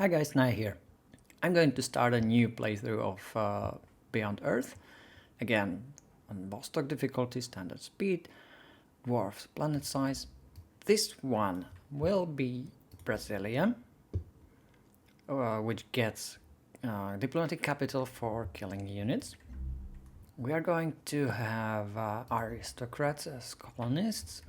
Hi guys, Nai here. I'm going to start a new playthrough of Beyond Earth. Again, on Vostok difficulty, standard speed, dwarfs planet size. This one will be Brasilia, which gets diplomatic capital for killing units. We are going to have aristocrats as colonists.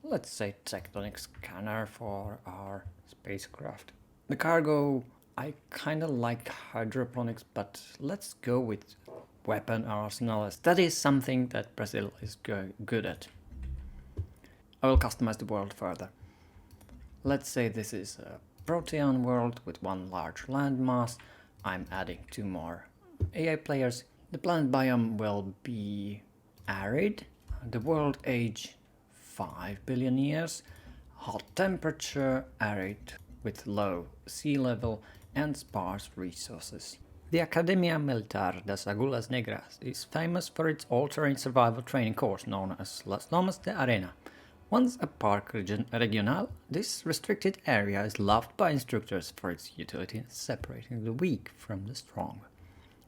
Let's say tectonic scanner for our spacecraft. The cargo, I kinda like hydroponics, but let's go with weapon arsenal. That is something that Brazil is good at. I will customize the world further. Let's say this is a Protean world with one large landmass. I'm adding 2 more AI players. The planet biome will be arid. The world age 5 billion years. Hot temperature, arid with low sea level and sparse resources. The Academia Militar das Agulas Negras is famous for its all-terrain survival training course known as Las Lomas de Arena. Once a park regional, this restricted area is loved by instructors for its utility in separating the weak from the strong.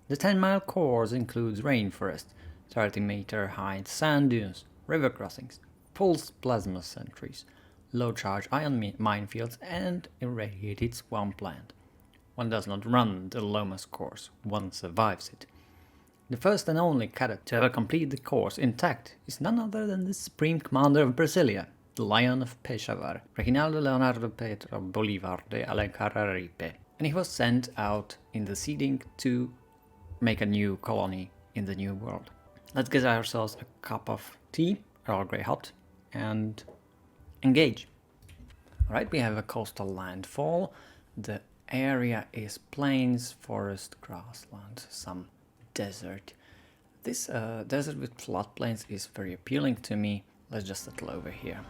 The 10-mile course includes rainforest, 30-meter high sand dunes, river crossings, pulsed plasma sentries, low-charge ion minefields and irradiated swampland. One does not run the Lomas course, one survives it. The first and only cadet to ever complete the course intact is none other than the Supreme Commander of Brasilia, the Lion of Peshawar, Rejinaldo Leonardo Pedro Bolivar de Alencar, and he was sent out in the seeding to make a new colony in the New World. Let's get ourselves a cup of tea, Earl Grey hot, and engage. Alright, we have a coastal landfall. The area is plains, forest, grassland, some desert. This desert with floodplains is very appealing to me. Let's just settle over here.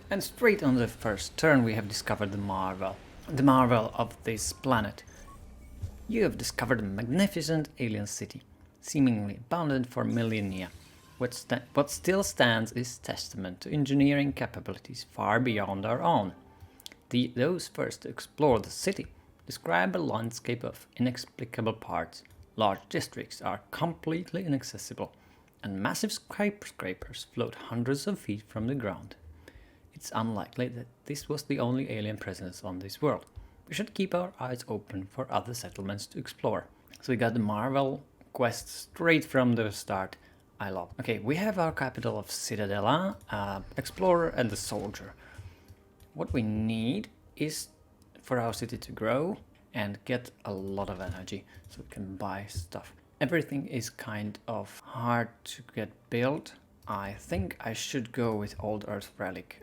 And straight on the first turn we have discovered the marvel of this planet. You have discovered a magnificent alien city, seemingly abandoned for millennia. What still stands is testament to engineering capabilities far beyond our own. Those first to explore the city describe a landscape of inexplicable parts. Large districts are completely inaccessible, and massive skyscrapers float hundreds of feet from the ground. It's unlikely that this was the only alien presence on this world. We should keep our eyes open for other settlements to explore. So we got the Marvel quest straight from the start. I love. Okay, we have our capital of Ciudadela, Explorer and the Soldier. What we need is for our city to grow and get a lot of energy so we can buy stuff. Everything is kind of hard to get built. I think I should go with Old Earth Relic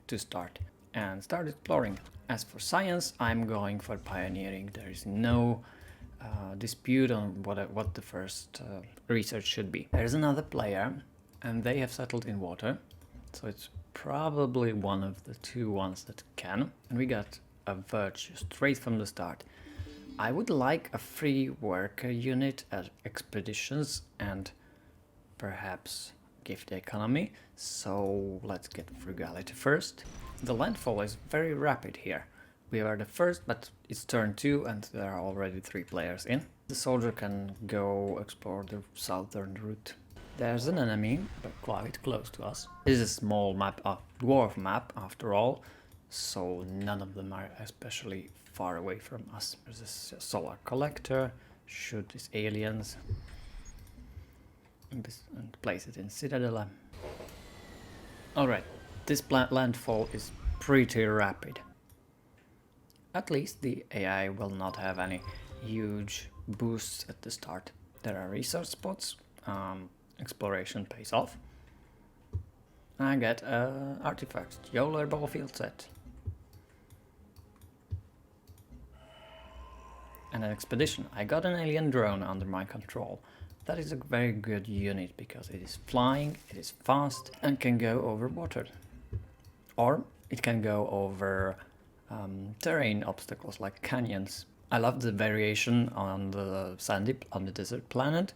to start and start exploring. As for science, I'm going for pioneering. There is no dispute on what the first research should be. There's another player and they have settled in water, so it's probably one of the 2 ones that can. And we got a virtue straight from the start. I would like a free worker unit at expeditions and perhaps gift economy, so let's get frugality first. The landfall is very rapid here. We are the first, but it's turn 2 and there are already 3 players in. The soldier can go explore the southern route. There's an enemy, but quite close to us. This is a small map, a dwarf map after all, so none of them are especially far away from us. There's a solar collector, shoot these aliens, and place it in Citadel. Alright, this landfall is pretty rapid. At least the AI will not have any huge boosts at the start. There are research spots, exploration pays off. I get artifacts, Yoler Ballfield set. And an expedition. I got an alien drone under my control. That is a very good unit because it is flying, it is fast and can go over water. Or it can go over terrain obstacles like canyons. I love the variation on the desert planet.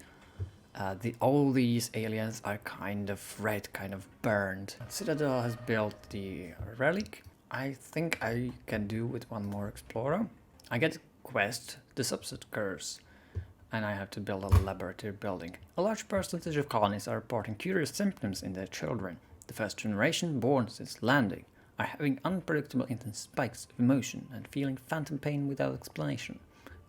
All these aliens are kind of red, kind of burned. Citadel has built the relic. I think I can do with one more explorer. I get a quest, the subset curse, and I have to build a laboratory building. A large percentage of colonies are reporting curious symptoms in their children. The first generation born since landing are having unpredictable intense spikes of emotion and feeling phantom pain without explanation.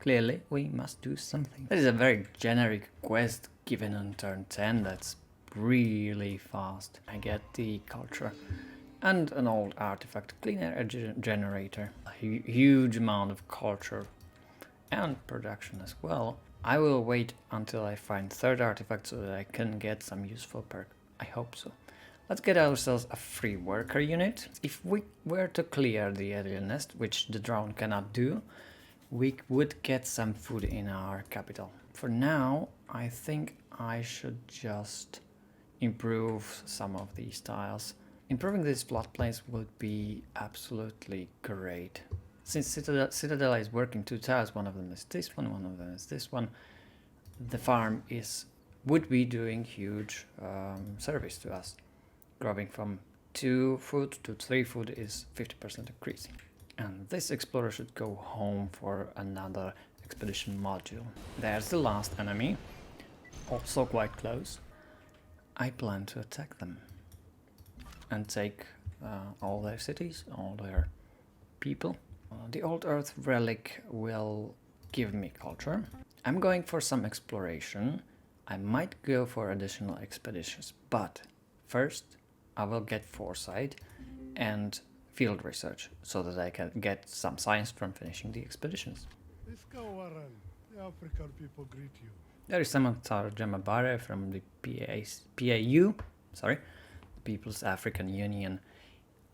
Clearly, we must do something. That is a very generic quest given on turn 10 that's really fast. I get the culture and an old artifact, clean air generator, a huge amount of culture and production as well. I will wait until I find third artifact so that I can get some useful perk. I hope so. Let's get ourselves a free worker unit. If we were to clear the alien nest, which the drone cannot do, we would get some food in our capital. For now, I think I should just improve some of these tiles. Improving these floodplains would be absolutely great. Since Citadel is working 2 tiles, one of them is this one of them is this one, the farm would be doing huge service to us. Growing from 2 food to 3 food is 50% increase. And this explorer should go home for another expedition module. There's the last enemy, also quite close. I plan to attack them and take all their cities, all their people. The old earth relic will give me culture. I'm going for some exploration. I might go for additional expeditions, but first I will get foresight and field research so that I can get some science from finishing the expeditions. The African people greet you. There is Samatar Jamabare from the PAU, People's African Union.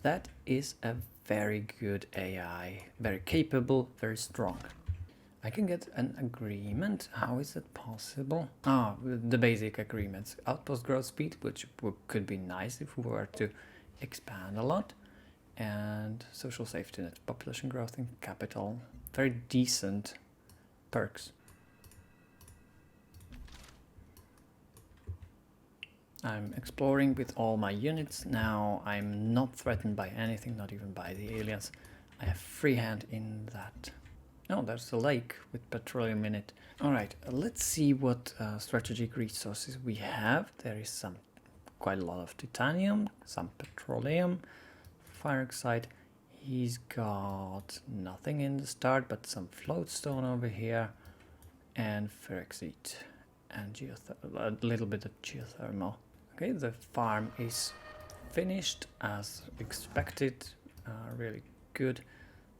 That is a very good AI, very capable, very strong. I can get an agreement. How is it possible? The basic agreements. Outpost growth speed, which could be nice if we were to expand a lot. And social safety net, population growth in capital. Very decent perks. I'm exploring with all my units now. I'm not threatened by anything, not even by the aliens. I have free hand in that. Oh, there's a lake with petroleum in it. Alright, let's see what strategic resources we have. There is quite a lot of titanium, some petroleum, fire oxide. He's got nothing in the start, but some floatstone over here, and ferrexite, and a little bit of geothermal. Okay, the farm is finished as expected. Really good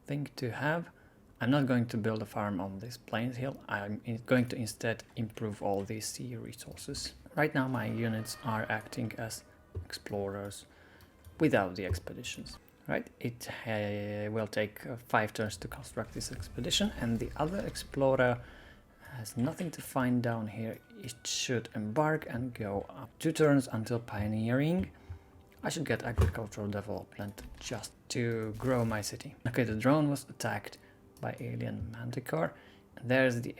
thing to have. I'm not going to build a farm on this plains hill. I'm going to instead improve all these sea resources. Right now my units are acting as explorers without the expeditions. Right, it will take 5 turns to construct this expedition, and the other explorer has nothing to find down here. It should embark and go up 2 turns until pioneering. I should get agricultural development just to grow my city. Okay, the drone was attacked by alien manticore. There's the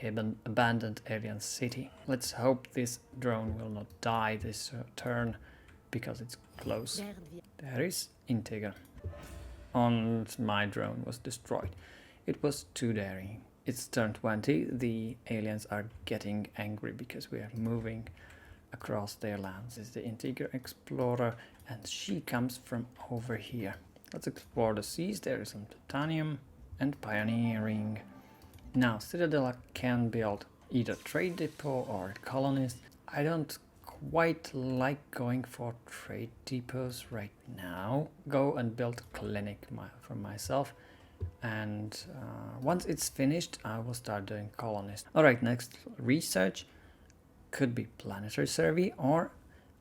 abandoned alien city. Let's hope this drone will not die this turn because it's close. There is Integer. And my drone was destroyed. It was too daring. It's turn 20. The aliens are getting angry because we are moving across their lands. This is the Integer Explorer, and she comes from over here. Let's explore the seas. There is some titanium and pioneering. Now, Citadel can build either trade depot or colonists. I don't quite like going for trade depots right now. Go and build a clinic for myself, and once it's finished I will start doing colonists. Alright, next research could be planetary survey, or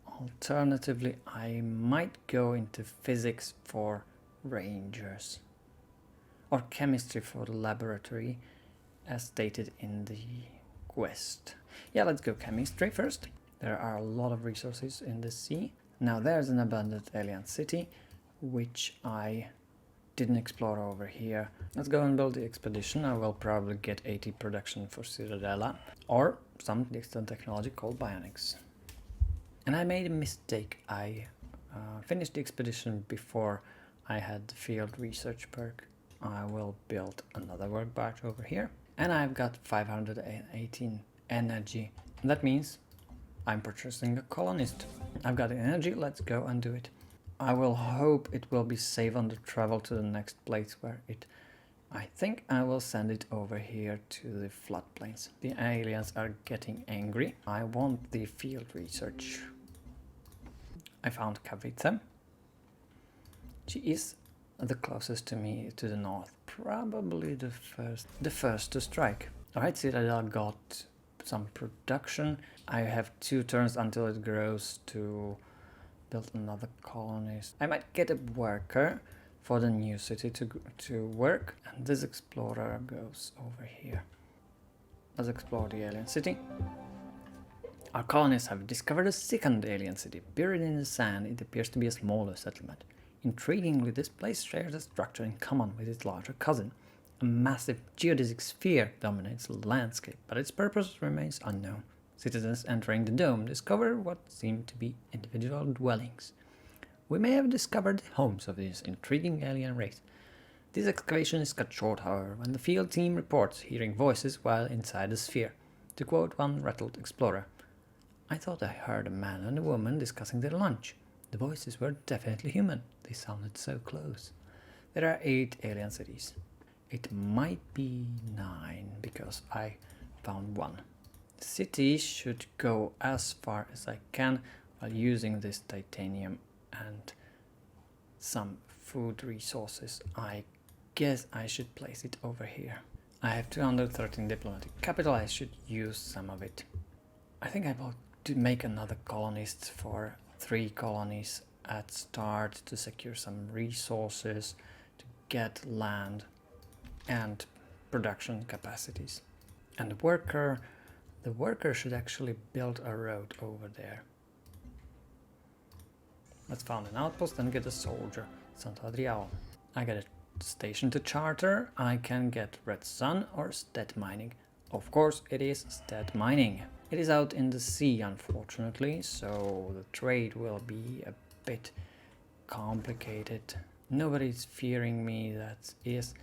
alternatively I might go into physics for rangers, or chemistry for the laboratory as stated in the quest. Yeah, let's go chemistry first. There are a lot of resources in the sea. Now there's an abandoned alien city, which I didn't explore over here. Let's go and build the expedition. I will probably get 80 production for Ciudadela, or some distant technology called bionics. And I made a mistake. I finished the expedition before I had the field research perk. I will build another workbench over here. And I've got 518 energy. That means I'm purchasing a colonist. I've got the energy, let's go and do it. I will hope it will be safe on the travel to the next place where it... I think I will send it over here to the floodplains. The aliens are getting angry. I want the field research. I found Kavita. She is the closest to me to the north. Probably the first to strike. Alright, Citadel got some production. I have 2 turns until it grows to build another colonist. I might get a worker for the new city to work. And this explorer goes over here. Let's explore the alien city. Our colonists have discovered a second alien city. Buried in the sand, it appears to be a smaller settlement. Intriguingly, this place shares a structure in common with its larger cousin. A massive geodesic sphere dominates the landscape, but its purpose remains unknown. Citizens entering the dome discover what seem to be individual dwellings. We may have discovered the homes of this intriguing alien race. This excavation is cut short, however, when the field team reports hearing voices while inside the sphere. To quote one rattled explorer, "I thought I heard a man and a woman discussing their lunch. The voices were definitely human. They sounded so close." There are 8 alien cities. It might be 9 because I found 1. The city should go as far as I can while using this titanium and some food resources. I guess I should place it over here. I have 213 diplomatic capital. I should use some of it. I think I will make another colonist for 3 colonies at start to secure some resources, to get land and production capacities. And the worker should actually build a road over there. Let's found an outpost and get a soldier, Santo Adriao. I get a station to charter. I can get Red Sun or stead mining. Of course it is stead mining. It is out in the sea, unfortunately, so the trade will be a bit complicated. Nobody's fearing me. That is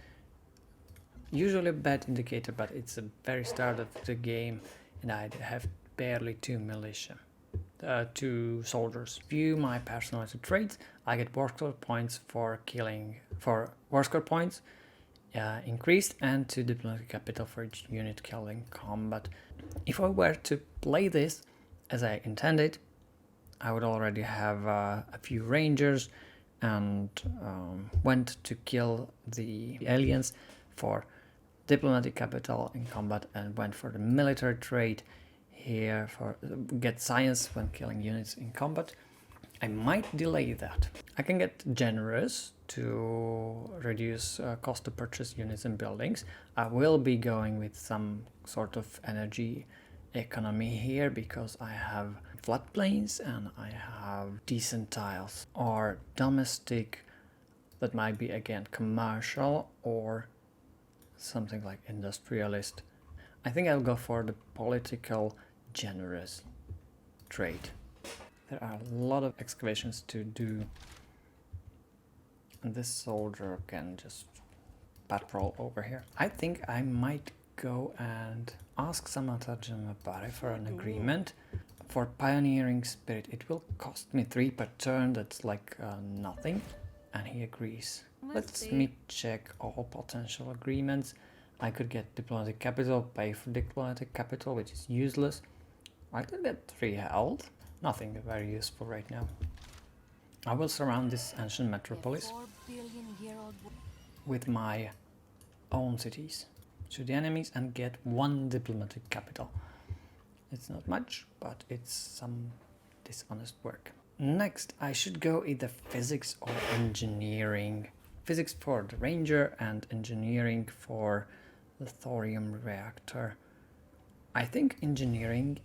usually a bad indicator, but it's the very start of the game and I have barely 2 militia. 2 soldiers. View my personality traits. I get war score points for war score points increased, and 2 diplomatic capital for each unit killed in combat. If I were to play this as I intended, I would already have a few rangers and went to kill the aliens for diplomatic capital in combat and went for the military trait here for get science when killing units in combat. I might delay that. I can get generous to reduce cost to purchase units and buildings. I will be going with some sort of energy economy here because I have floodplains and I have decent tiles, or domestic that might be again commercial or something like industrialist. I think I'll go for the political generous trade. There are a lot of excavations to do, and this soldier can just patrol over here. I think I might go and ask Samatajam Mabare for an agreement for pioneering spirit. It will cost me 3 per turn, that's like nothing, and he agrees. Let me check all potential agreements. I could get diplomatic capital, pay for diplomatic capital, which is useless. I could get 3 health. Nothing very useful right now. I will surround this ancient metropolis with my own cities to the enemies and get 1 diplomatic capital. It's not much, but it's some dishonest work. Next, I should go either physics or engineering. Physics for the ranger and engineering for the thorium reactor. I think engineering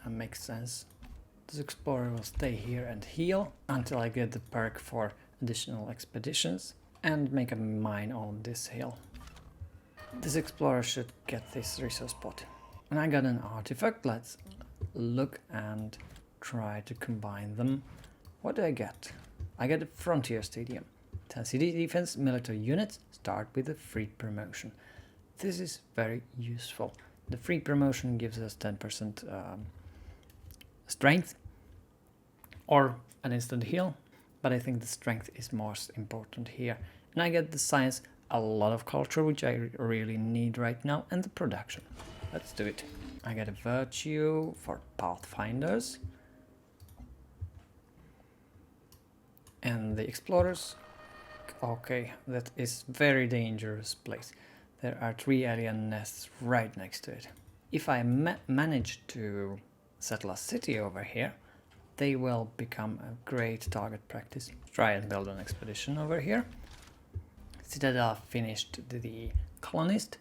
makes sense. This explorer will stay here and heal until I get the perk for additional expeditions and make a mine on this hill. This explorer should get this resource pot. And I got an artifact. Let's look and try to combine them. What do I get? I get a frontier stadium. 10 city defense military units start with a free promotion. This is very useful. The free promotion gives us 10% strength or an instant heal, but I think the strength is most important here. And I get the science, a lot of culture, which I really need right now, and the production. Let's do it. I get a virtue for pathfinders. And the explorers. Okay, that is very dangerous place. There are 3 alien nests right next to it. If I manage to settle a city over here, they will become a great target practice. Try and build an expedition over here. Citadel finished the colonist.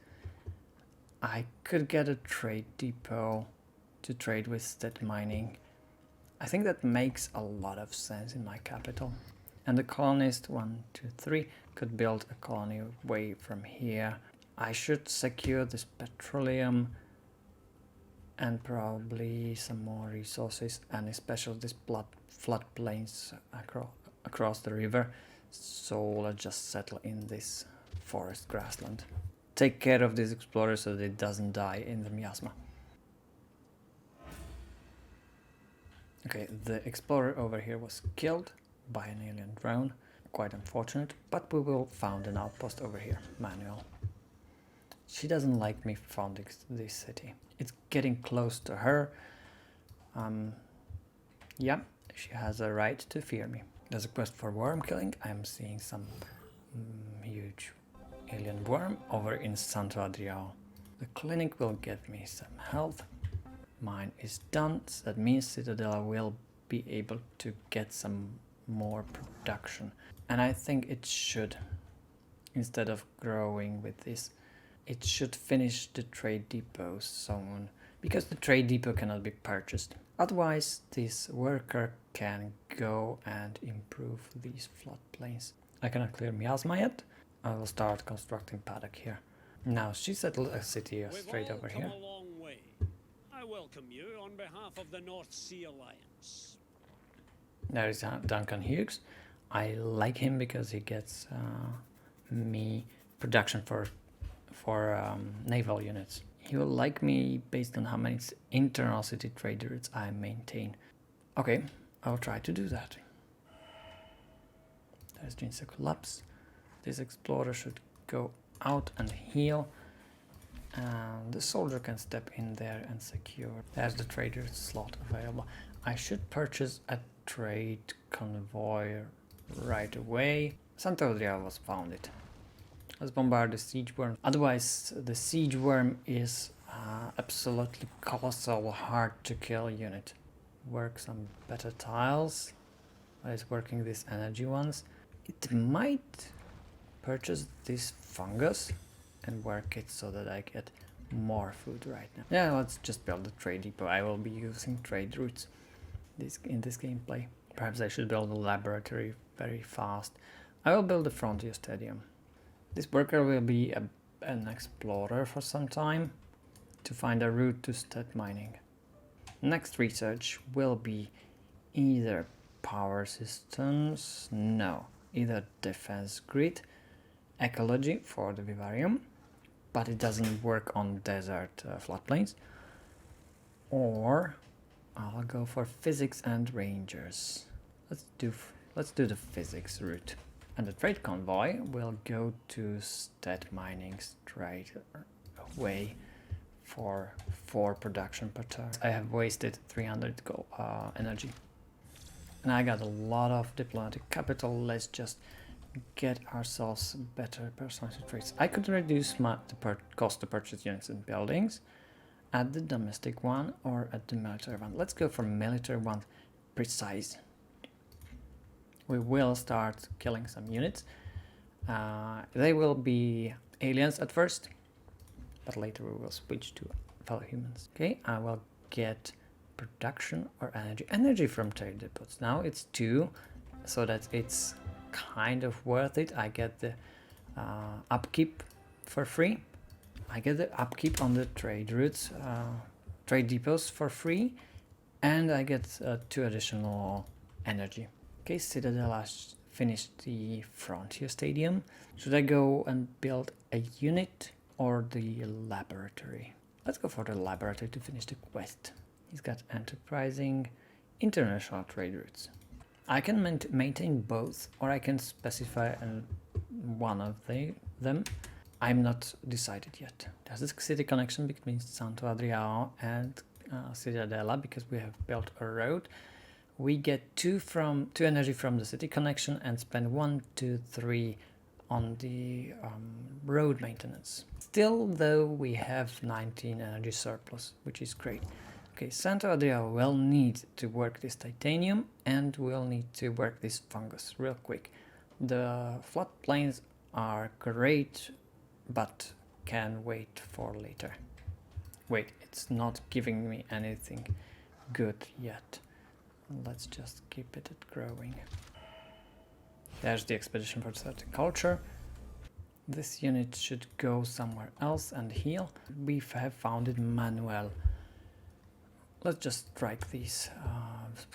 I could get a trade depot to trade with stat mining. I think that makes a lot of sense in my capital. And the colonist 1, 2, 3 could build a colony away from here. I should secure this petroleum and probably some more resources, and especially this floodplains across the river. So let's just settle in this forest grassland. Take care of this explorer so that it doesn't die in the miasma. Okay, the explorer over here was killed by an alien drone. Quite unfortunate, but we will found an outpost over here, manual. She doesn't like me founding this city. It's getting close to her. Yeah, she has a right to fear me. There's a quest for worm killing. I'm seeing some huge alien worm over in Santo Adriao. The clinic will give me some health. Mine is done, so that means Citadel will be able to get some more production. And I think it should, instead of growing with this, it should finish the trade depot soon, because the trade depot cannot be purchased. Otherwise, this worker can go and improve these floodplains. I cannot clear miasma yet. I will start constructing paddock here. Now she settled a city straight over here. A long way. I welcome you on behalf of the North Sea Alliance. There is Duncan Hughes. I like him because he gets me production for naval units. He will like me based on how many internal city trade routes I maintain. Okay, I'll try to do that. There's Jinsa collapse. This explorer should go out and heal. And the soldier can step in there and secure. There's the trader slot available. I should purchase a trade convoy right away. Santo Adriao was founded. Let's bombard the siege worm. Otherwise, the siege worm is absolutely colossal, hard to kill unit. Work some better tiles. It's working these energy ones. It might purchase this fungus and work it so that I get more food right now. Yeah, let's just build a trade depot. I will be using trade routes in this gameplay. Perhaps I should build a laboratory very fast. I will build a frontier stadium. This worker will be an explorer for some time to find a route to stat mining. Next research will be either power systems, no, either defense grid, ecology for the vivarium, but it doesn't work on desert floodplains, or I'll go for physics and rangers. Let's do the physics route. And the trade convoy will go to stat mining straight away for 4 production per turn. I have wasted 300 energy. And I got a lot of diplomatic capital. Let's just get ourselves better personality traits. I could reduce the cost to purchase units and buildings at the domestic one or at the military one. Let's go for military one, precise. We will start killing some units. They will be aliens at first, but later we will switch to fellow humans. Okay, I will get production or energy from trade depots. Now it's 2, so that it's kind of worth it. I get the upkeep for free. I get the upkeep on the trade routes, trade depots for free, and I get 2 additional energy. Okay, Citadel has finish the Frontier Stadium. Should I go and build a unit or the laboratory? Let's go for the laboratory to finish the quest. He's got enterprising, international trade routes. I can maintain both, or I can specify one of them. I'm not decided yet. There's a city connection between Santo Adriano and Ciudadela because we have built a road. We get two energy from the city connection and spend 1, 2, 3 on the road maintenance. Still, though, we have 19 energy surplus, which is great. Okay, Santo Adriano will need to work this titanium and will need to work this fungus real quick. The floodplains are great, but can wait for later. Wait, it's not giving me anything good yet. Let's just keep it at growing. There's the expedition for horticulture. This unit should go somewhere else and heal. We have founded Manuel. Let's just strike these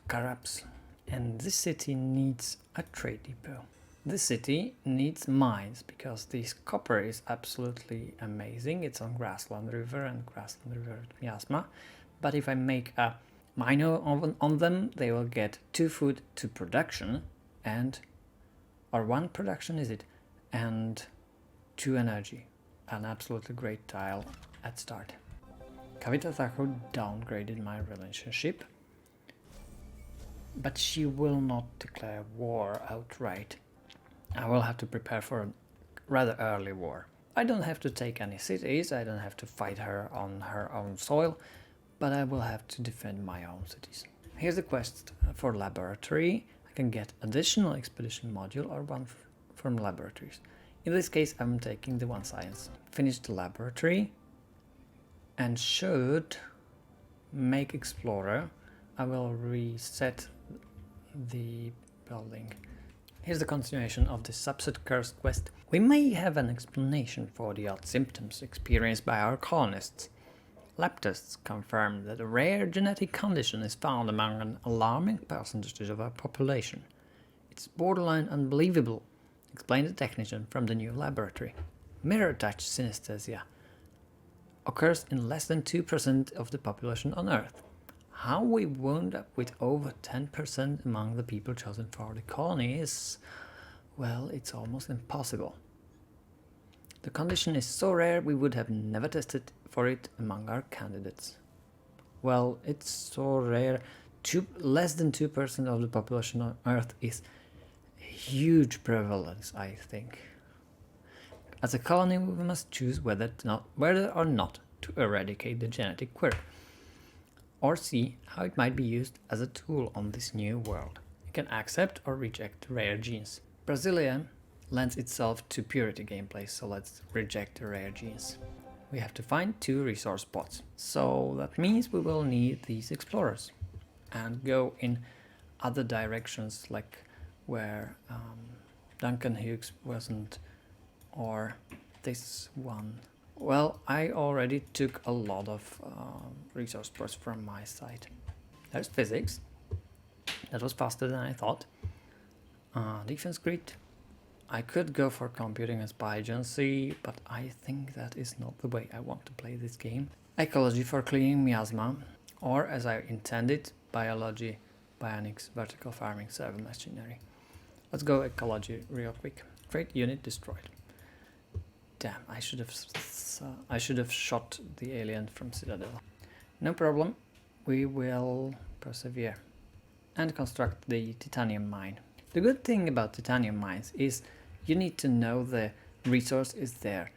Carabs. And this city needs a trade depot. This city needs mines because this copper is absolutely amazing. It's on Grassland River and Grassland River Miasma. But if I make a mine on them, they will get 2 food, 2 production, or 1 production is it, and 2 energy. An absolutely great tile at start. Kavita Thakur downgraded my relationship, but she will not declare war outright. I will have to prepare for a rather early war. I don't have to take any cities, I don't have to fight her on her own soil, but I will have to defend my own cities. Here's the quest for laboratory. I can get additional expedition module or 1 from laboratories. In this case, I'm taking the 1 science. Finish the laboratory and should make explorer. I will reset the building. Here's the continuation of the subset curse quest. We may have an explanation for the odd symptoms experienced by our colonists. Lab tests confirm that a rare genetic condition is found among an alarming percentage of our population. It's borderline unbelievable, explained the technician from the new laboratory. Mirror touch synesthesia occurs in less than 2% of the population on Earth. How we wound up with over 10% among the people chosen for the colony is, well, it's almost impossible. The condition is so rare we would have never tested for it among our candidates. Well, it's so rare, less than 2% of the population on Earth is huge prevalence, I think. As a colony, we must choose whether or not to eradicate the genetic quirk, or see how it might be used as a tool on this new world. You can accept or reject rare genes. Brasilia lends itself to purity gameplay, so let's reject the rare genes. We have to find 2 resource spots, so that means we will need these explorers and go in other directions, like where Duncan Hughes wasn't, or this one. Well, I already took a lot of resource spots from my side. There's physics. That was faster than I thought. Defense grid. I could go for computing and spy agency, but I think that is not the way I want to play this game. Ecology for cleaning miasma, or as I intended, biology, bionics, vertical farming, server machinery. Let's go ecology real quick. Trade unit destroyed. Damn, I should have shot the alien from Citadel. No problem, we will persevere and construct the titanium mine. The good thing about titanium mines is you need to know the resource is there,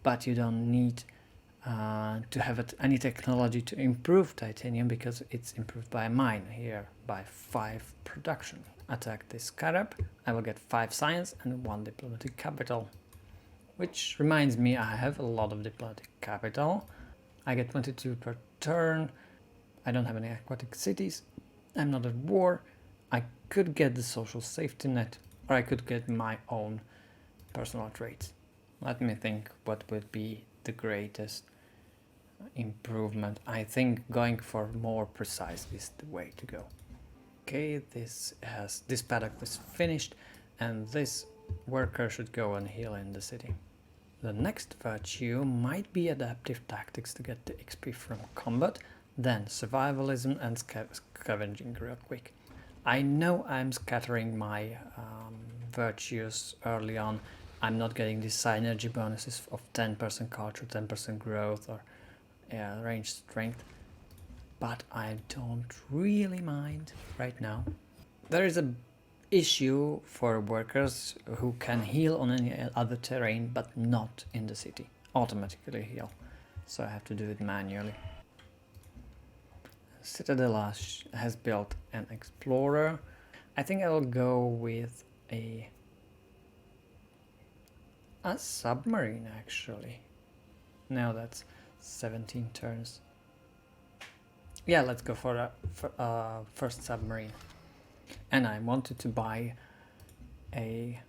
but you don't need to have any technology to improve titanium because it's improved by a mine, here by 5 production. Attack this scarab, I will get 5 science and 1 diplomatic capital. Which reminds me, I have a lot of diplomatic capital. I get 22 per turn. I don't have any aquatic cities. I'm not at war. I could get the social safety net, or I could get my own personal traits. Let me think what would be the greatest improvement. I think going for more precise is the way to go. Okay, this paddock was finished, and this worker should go and heal in the city. The next virtue might be adaptive tactics to get the XP from combat, then survivalism and scavenging real quick. I know I'm scattering my virtues early on. I'm not getting these synergy bonuses of 10% culture, 10% growth, or range strength, but I don't really mind right now. There is a issue for workers who can heal on any other terrain but not in the city, automatically heal, so I have to do it manually. Citadel has built an explorer. I think I will go with a submarine actually. Now that's 17 turns. Yeah, let's go for a first submarine. And I wanted to buy a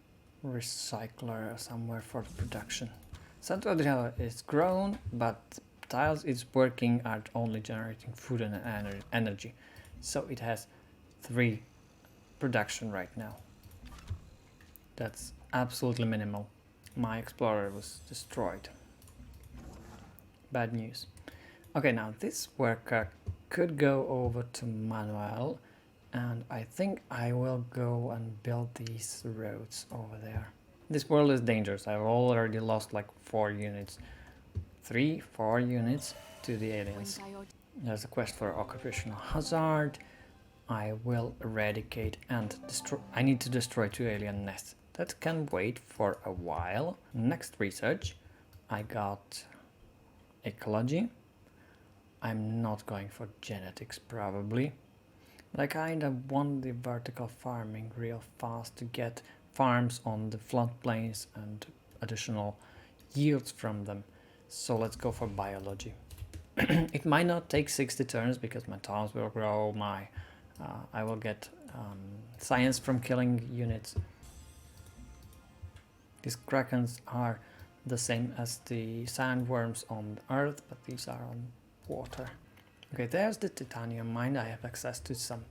recycler somewhere for production. Santo Adriano is grown, but tiles it's working are only generating food and energy. So it has 3 production right now. That's absolutely minimal. My explorer was destroyed. Bad news. Okay, now this worker could go over to Manuel, and I think I will go and build these roads over there. This world is dangerous. I've already lost like 4 units. 4 units to the aliens. There's a quest for occupational hazard. I will eradicate and destroy. I need to destroy 2 alien nests. That can wait for a while. Next research, I got ecology. I'm not going for genetics probably. But I kind of want the vertical farming real fast to get farms on the floodplains and additional yields from them. So let's go for biology. It might not take 60 turns because my towns will grow, I will get science from killing units. These krakens are the same as the sandworms on Earth, but these are on water. Okay, there's the titanium mine. I have access to some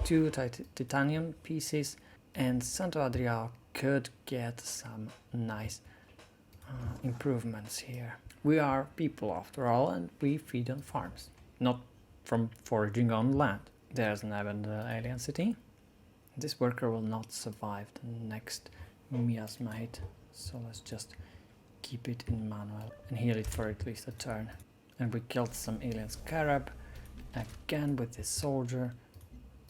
2 titanium pieces, and Santo Adriano could get some nice improvements here. We are people after all, and we feed on farms, not from foraging on land. There's an abandoned alien city. This worker will not survive the next miasmite, so let's just keep it in manual and heal it for at least a turn. And we killed some alien scarab again with this soldier,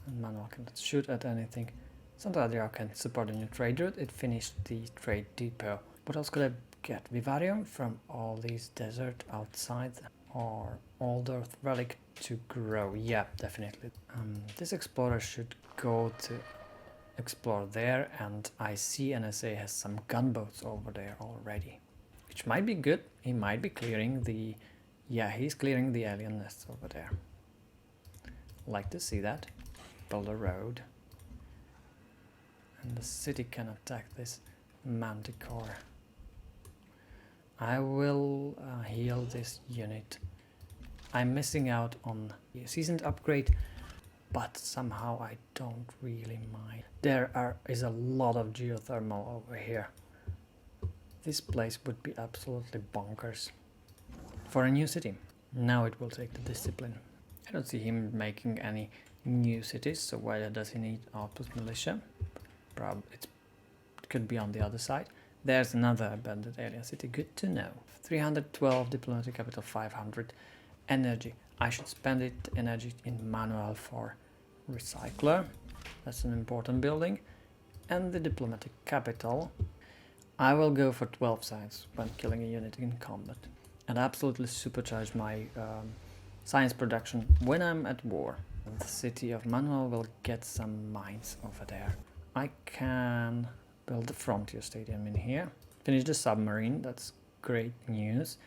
and manual cannot shoot at anything. Santo Adriano can support a new trade route. It finished the trade depot. What else could I get? Vivarium from all these desert outside, or old earth relic to grow. Yeah, definitely. This explorer should go to explore there, and I see NSA has some gunboats over there already, which might be good. He might be clearing the... Yeah, he's clearing the alien nests over there. Like to see that. Build a road. And the city can attack this manticore. I will heal this unit. I'm missing out on the seasoned upgrade, but somehow I don't really mind. There is a lot of geothermal over here. This place would be absolutely bonkers for a new city. Now it will take the discipline. I don't see him making any new cities, so why does he need outpost militia? Probably it could be on the other side. There's another abandoned alien city, good to know. 312 diplomatic capital, 500 energy. I should spend it energy in manual for recycler. That's an important building. And the diplomatic capital. I will go for 12 science when killing a unit in combat. And absolutely supercharge my science production when I'm at war. The city of Manuel will get some mines over there. I can build the frontier stadium in here. Finish the submarine, that's great news.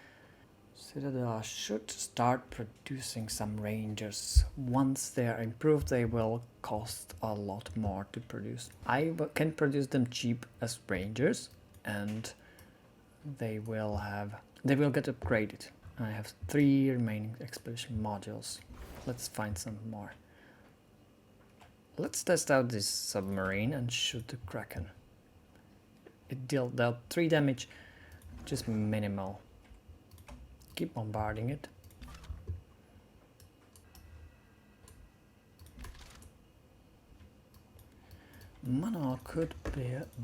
Citadel should start producing some rangers. Once they are improved, they will cost a lot more to produce. I can produce them cheap as rangers, and they will get upgraded. I have 3 remaining expedition modules. Let's find some more. Let's test out this submarine and shoot the Kraken. It dealt 3 damage, just minimal. Keep bombarding it. Manuel could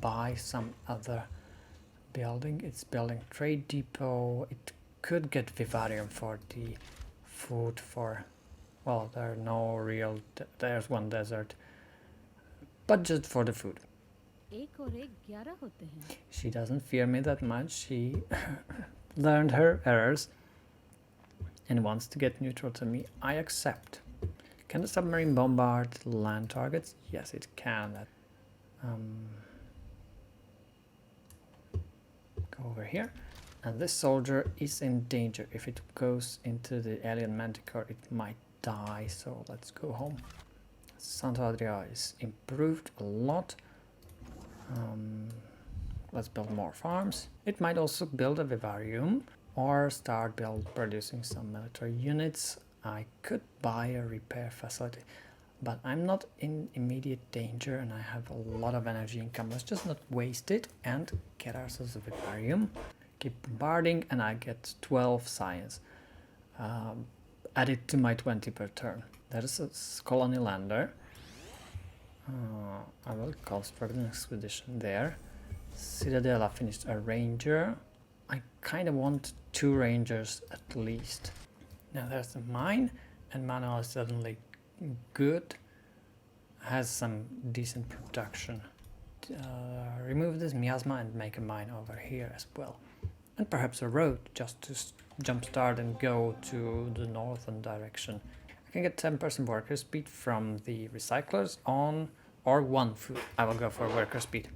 buy some other building. It's building trade depot. It could get vivarium for the food for, well, there are no real, there's one desert, but just for the food. She doesn't fear me that much. She learned her errors and wants to get neutral to me. I accept. Can the submarine bombard land targets? Yes, it can. Go over here. And this soldier is in danger. If it goes into the alien manticore, it might die. So let's go home. Santa Adria is improved a lot. Let's build more farms. It might also build a vivarium or start producing some military units. I could buy a repair facility, but I'm not in immediate danger and I have a lot of energy income. Let's just not waste it and get ourselves a vivarium. Keep bombarding and I get 12 science. Added to my 20 per turn. That is a colony lander. I will construct an expedition there. Citadel, I finished a ranger. I kind of want 2 rangers at least. Now there's a mine, and Manuel is suddenly good. Has some decent production. Remove this miasma and make a mine over here as well. And perhaps a road just to jumpstart and go to the northern direction. I can get 10% worker speed from the recyclers on or 1 food. I will go for worker speed.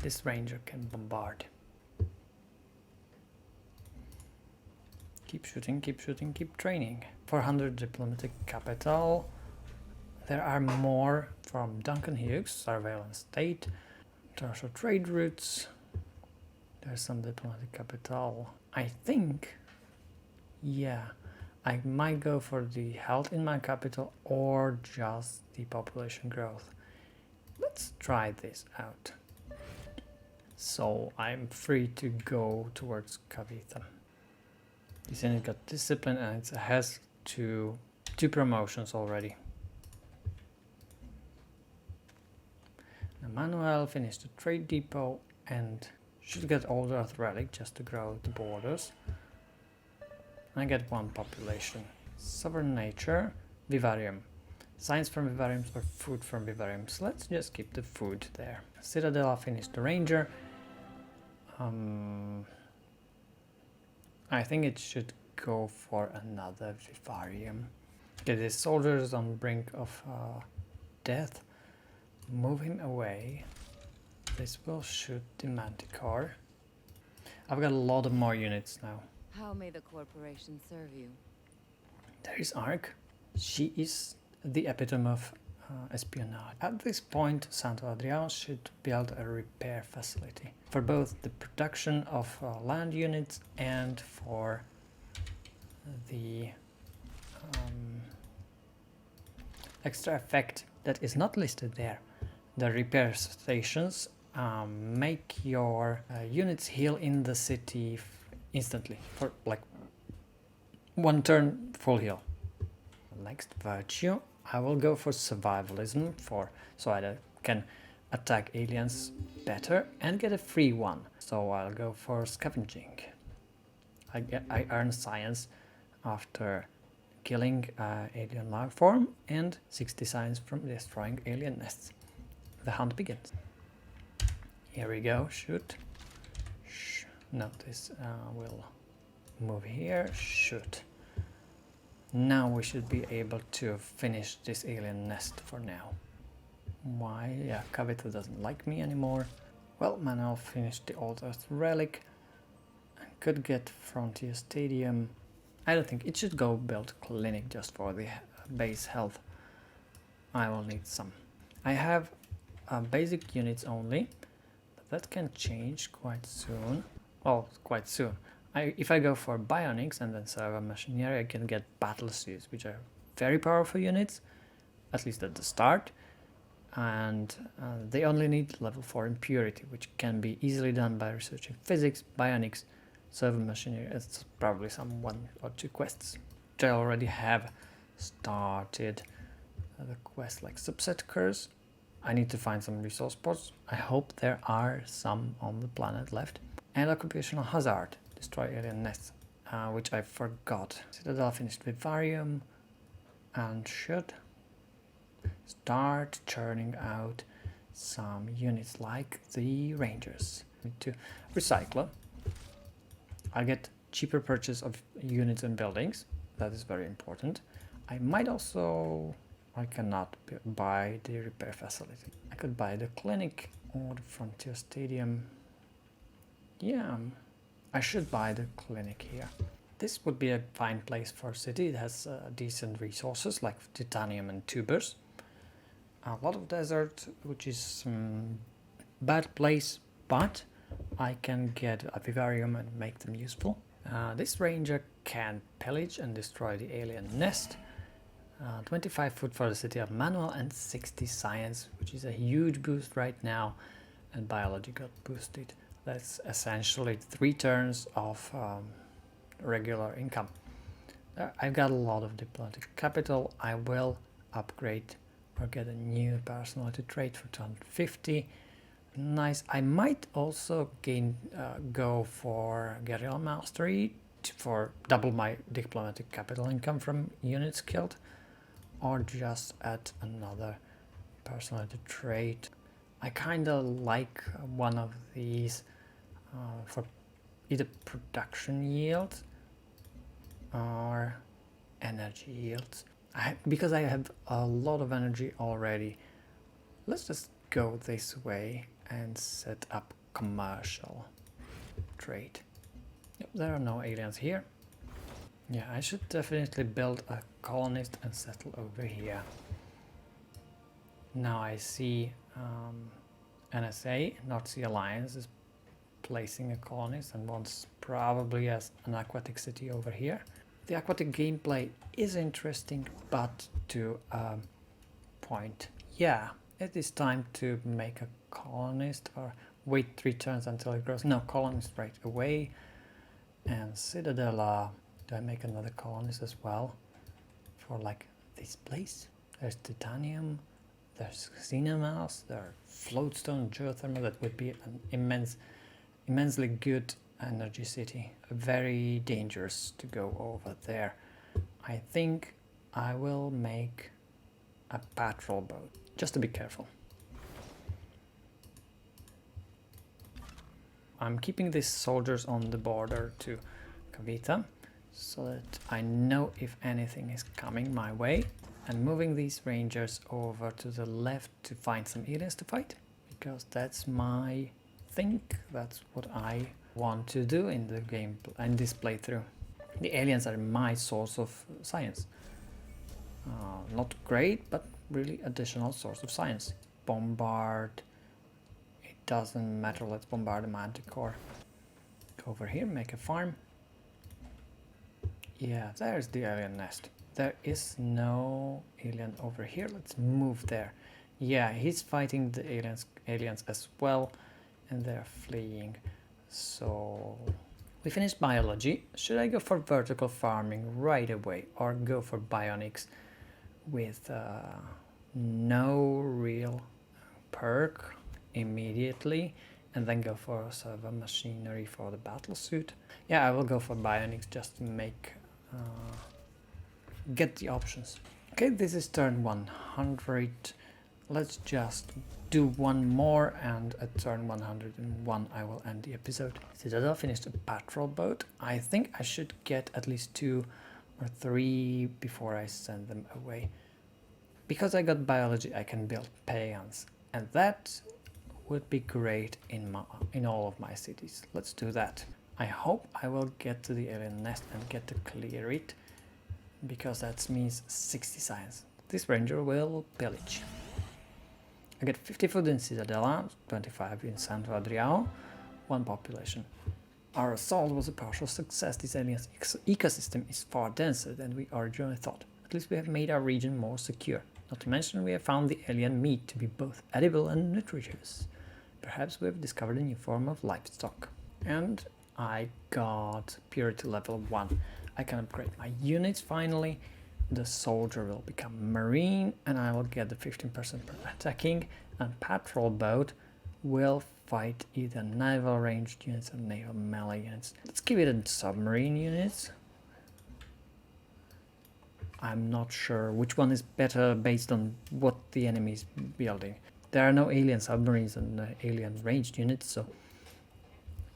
This ranger can bombard. Keep shooting, keep shooting, keep training. 400 diplomatic capital. There are more from Duncan Hughes, surveillance state. International trade routes. There's some diplomatic capital. I think, yeah, I might go for the health in my capital or just the population growth. Let's try this out. So I'm free to go towards Cavite. This unit got discipline and it has two promotions already. Now Manuel finished the trade depot and should get older Earth relic just to grow the borders. I get 1 population. Sovereign nature, vivarium. Science from vivariums or food from vivariums. Let's just keep the food there. Citadel, I finished the ranger. I think it should go for another vivarium. Okay, this soldier is on the brink of death. Move him away. This will shoot the manticore. I've got a lot of more units now. How may the corporation serve you? There is Ark. She is the epitome of espionage. At this point, Santo Adriano should build a repair facility for both the production of land units and for the extra effect that is not listed there. The repair stations make your units heal in the city instantly for like 1 turn full heal. Next, virtue. I will go for survivalism so I can attack aliens better and get a free one. So I'll go for scavenging. I earn science after killing alien life form and 60 science from destroying alien nests. The hunt begins. Here we go. Shoot. No, this will move here. Shoot. Now we should be able to finish this alien nest for now. Why? Yeah, Cavite doesn't like me anymore. Well, Manuel finished the Old Earth Relic. I could get Frontier Stadium. I don't think it should go build clinic just for the base health. I will need some. I have basic units only, but that can change quite soon. Well, quite soon. If I go for bionics and then serve a machinery, I can get battle suits, which are very powerful units, at least at the start. and they only need level 4 in purity, which can be easily done by researching physics, bionics, servo machinery. It's probably some 1 or 2 quests. I already have started the quest like subset curse. I need to find some resource pods. I hope there are some on the planet left. And occupational hazard, destroy alien nests, which I forgot. Citadel finished Vivarium and should start churning out some units like the Rangers. Need to recycle. I get cheaper purchase of units and buildings. That is very important. I might also... I cannot buy the repair facility. I could buy the clinic or the Frontier Stadium. Yeah, I should buy the clinic here. This would be a fine place for a city. It has decent resources like titanium and tubers. A lot of desert, which is bad place, but I can get a vivarium and make them useful. This ranger can pillage and destroy the alien nest. 25 food for the city of Manuel and 60 science, which is a huge boost right now, and biology got boosted. That's essentially 3 turns of regular income. I've got a lot of diplomatic capital. I will upgrade or get a new personality trait for 250. Nice. I might also go for guerrilla mastery for double my diplomatic capital income from units killed, or just add another personality trait. I kind of like one of these for either production yield or energy yields. Because I have a lot of energy already, let's just go this way and set up commercial trade. Yep, there are no aliens here. Yeah, I should definitely build a colonist and settle over here. Now I see NSA, North Sea Alliance, is placing a colonist and wants probably as an aquatic city over here. The aquatic gameplay is interesting, but to a point. Yeah, it is time to make a colonist or wait 3 turns until it grows. No, colonist right away. And Citadel, do I make another colonist as well? For like this place? There's titanium, there's xenomars, there are floatstone, geothermal. That would be an immensely good energy city. Very dangerous to go over there. I think I will make a patrol boat, just to be careful. I'm keeping these soldiers on the border to Cavita, so that I know if anything is coming my way, and moving these rangers over to the left to find some aliens to fight, because that's my thing, that's what I want to do in the game and this playthrough. The aliens are my source of science. Not great, but really additional source of science. Bombard, it doesn't matter, let's bombard the manticore. Go over here, make a farm. Yeah, there's the alien nest. There is no alien over here. Let's move there. Yeah, he's fighting the aliens as well, and they're fleeing. So we finished biology. Should I go for vertical farming right away, or go for bionics with no real perk immediately, and then go for servo machinery for the battle suit? Yeah, I will go for bionics just to make get the options. Okay, this is turn 100. Let's just do one more, and at turn 101 I will end the episode. Citadel finished a patrol boat. I think I should get at least 2 or 3 before I send them away. Because I got biology, I can build peons, and that would be great in all of my cities. Let's do that. I hope I will get to the alien nest and get to clear it, because that means 60 science. This ranger will pillage. I get 50 food in Citadela, 25 in Santo Adriao, 1 population. Our assault was a partial success. This alien's ecosystem is far denser than we originally thought. At least we have made our region more secure. Not to mention we have found the alien meat to be both edible and nutritious. Perhaps we have discovered a new form of livestock. And I got purity level 1. I can upgrade my units finally. The soldier will become marine and I will get the 15% per attacking, and patrol boat will fight either naval ranged units or naval melee units. Let's give it a submarine units. I'm not sure which one is better based on what the enemy is building. There are no alien submarines and alien ranged units, so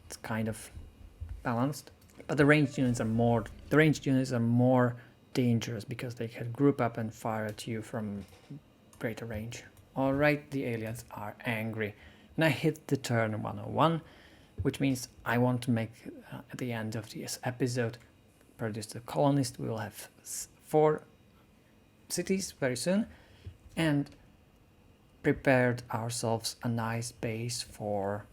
it's kind of balanced. But the ranged units are more dangerous because they can group up and fire at you from greater range. Alright, the aliens are angry. And I hit the turn 101, which means I want to make, at the end of this episode, produce the colonist. We will have 4 cities very soon, and prepared ourselves a nice base for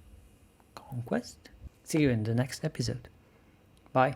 conquest. See you in the next episode. Bye.